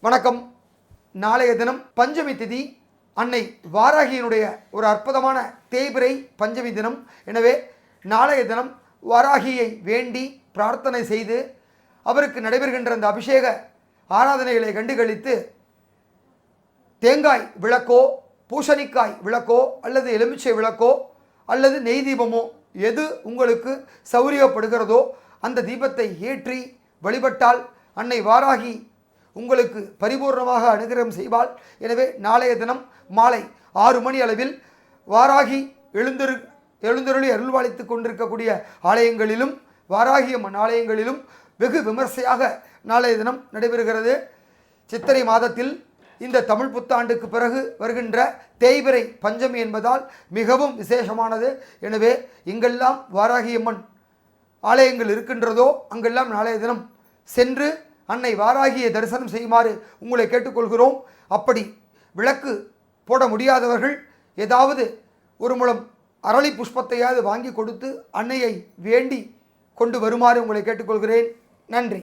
வணக்கம். நாளைய தினம் பஞ்சமி திதி. அன்னை வாராகியினுடைய ஒரு அற்புதமான தேய்பிறை பஞ்சமி தினம். எனவே நாளைய தினம் வாராகியை வேண்டி பிரார்த்தனை செய்து அவருக்கு நடைபெறுகின்ற அந்த அபிஷேக ஆராதனைகளை கண்டுகளித்து தேங்காய் விளக்கோ, பூசணிக்காய் விளக்கோ, அல்லது எலுமிச்சை விளக்கோ, அல்லது நெய் தீபமோ, எது உங்களுக்கு சௌரியப்படுகிறதோ அந்த தீபத்தை ஏற்றி வழிபட்டால் அன்னை வாராகி உங்களுக்கு பரிபூர்ணமாக அனுகிரகம் செய்வாள். எனவே நாளைய தினம் மாலை 6 மணி அளவில் வாராகி எழுந்தருளி அருள்வாளித்து கொண்டிருக்கக்கூடிய ஆலயங்களிலும் வாராகி அம்மன் ஆலயங்களிலும் வெகு விமர்சையாக நாளைய தினம் நடைபெறுகிறது. சித்திரை மாதத்தில் இந்த தமிழ் புத்தாண்டுக்கு பிறகு வருகின்ற தேய்பிறை பஞ்சமி என்பதால் மிகவும் விசேஷமானது. எனவே எங்கெல்லாம் வாராகி அம்மன் ஆலயங்கள் இருக்கின்றதோ அங்கெல்லாம் நாளைய தினம் சென்று அன்னை வாராகியை தரிசனம் செய்யுமாறு உங்களை கேட்டுக்கொள்கிறோம். அப்படி விளக்கு போட முடியாதவர்கள் ஏதாவது ஒரு முழம் அரளி புஷ்பத்தையாவது வாங்கி கொடுத்து அன்னையை வேண்டி கொண்டு வருமாறு உங்களை கேட்டுக்கொள்கிறேன். நன்றி.